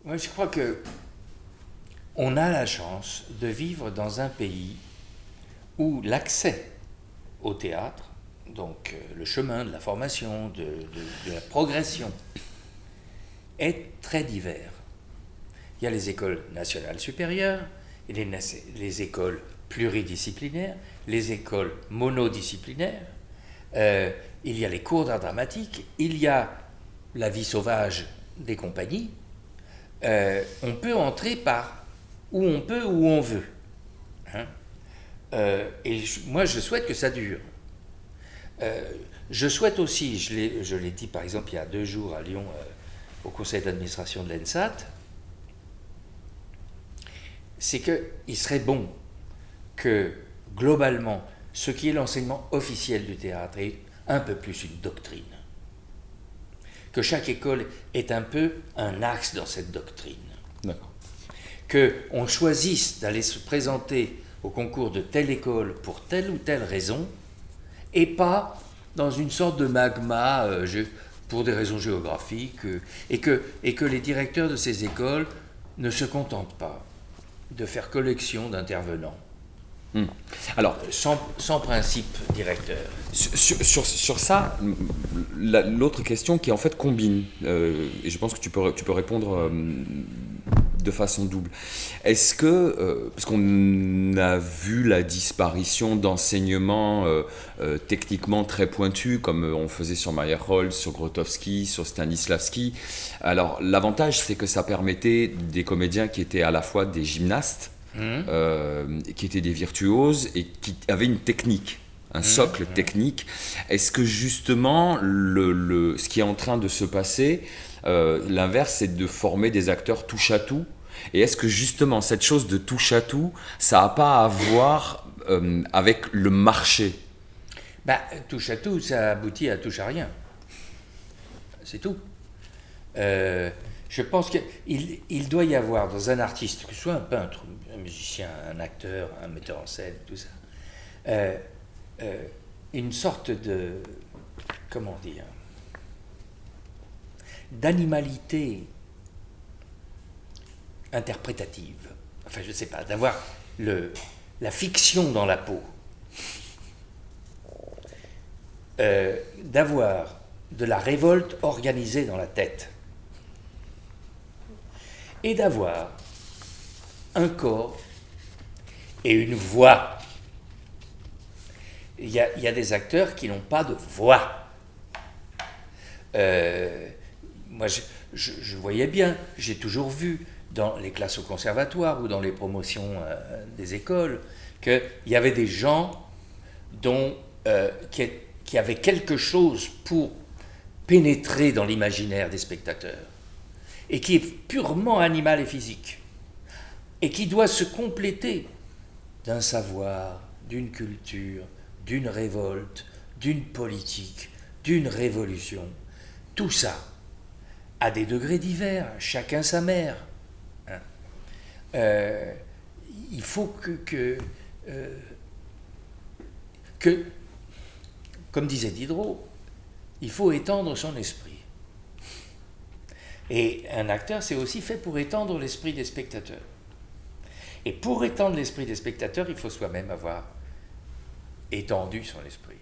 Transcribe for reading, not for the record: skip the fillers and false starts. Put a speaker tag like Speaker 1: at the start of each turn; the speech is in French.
Speaker 1: Moi, je crois que on a la chance de vivre dans un pays où l'accès au théâtre, donc le chemin de la formation, de la progression, est très divers. Il y a les écoles nationales supérieures, les écoles pluridisciplinaires, les écoles monodisciplinaires, il y a les cours d'art dramatique, il y a la vie sauvage des compagnies. On peut entrer par où on peut, où on veut. Hein. Moi, je souhaite que ça dure. Je souhaite aussi, je l'ai dit par exemple il y a 2 jours à Lyon, au conseil d'administration de l'ENSAT, c'est qu'il serait bon que, globalement, ce qui est l'enseignement officiel du théâtre est un peu plus une doctrine. Que chaque école ait un peu un axe dans cette doctrine.
Speaker 2: D'accord.
Speaker 1: Qu'on choisisse d'aller se présenter au concours de telle école pour telle ou telle raison, et pas dans une sorte de magma pour des raisons géographiques, et que les directeurs de ces écoles ne se contentent pas de faire collection d'intervenants.
Speaker 2: Alors,
Speaker 1: sans principe directeur.
Speaker 2: Sur ça, l'autre question qui en fait combine, et je pense que tu peux répondre de façon double. Est-ce que, parce qu'on a vu la disparition d'enseignements techniquement très pointus, comme on faisait sur Meyerhold, sur Grotowski, sur Stanislavski, alors l'avantage c'est que ça permettait des comédiens qui étaient à la fois des gymnastes, qui étaient des virtuoses et qui avaient une technique, un socle technique. Est-ce que justement, ce qui est en train de se passer, l'inverse, c'est de former des acteurs touche-à-tout? Et est-ce que justement, cette chose de touche-à-tout, ça n'a pas à voir avec le marché?
Speaker 1: Touche-à-tout, ça aboutit à touche-à-rien. C'est tout. Je pense qu'il doit y avoir dans un artiste, que ce soit un peintre, un musicien, un acteur, un metteur en scène, tout ça, une sorte de, comment dire, d'animalité interprétative. Enfin, je ne sais pas, d'avoir la fiction dans la peau, d'avoir de la révolte organisée dans la tête, et d'avoir un corps et une voix. Il y a des acteurs qui n'ont pas de voix. Moi, je voyais bien, j'ai toujours vu dans les classes au conservatoire ou dans les promotions des écoles qu'il y avait des gens qui avaient quelque chose pour pénétrer dans l'imaginaire des spectateurs, et qui est purement animal et physique, et qui doit se compléter d'un savoir, d'une culture, d'une révolte, d'une politique, d'une révolution. Tout ça, à des degrés divers, chacun sa mère. Il faut que, comme disait Diderot, il faut étendre son esprit. Et un acteur, c'est aussi fait pour étendre l'esprit des spectateurs. Et pour étendre l'esprit des spectateurs, il faut soi-même avoir étendu son esprit.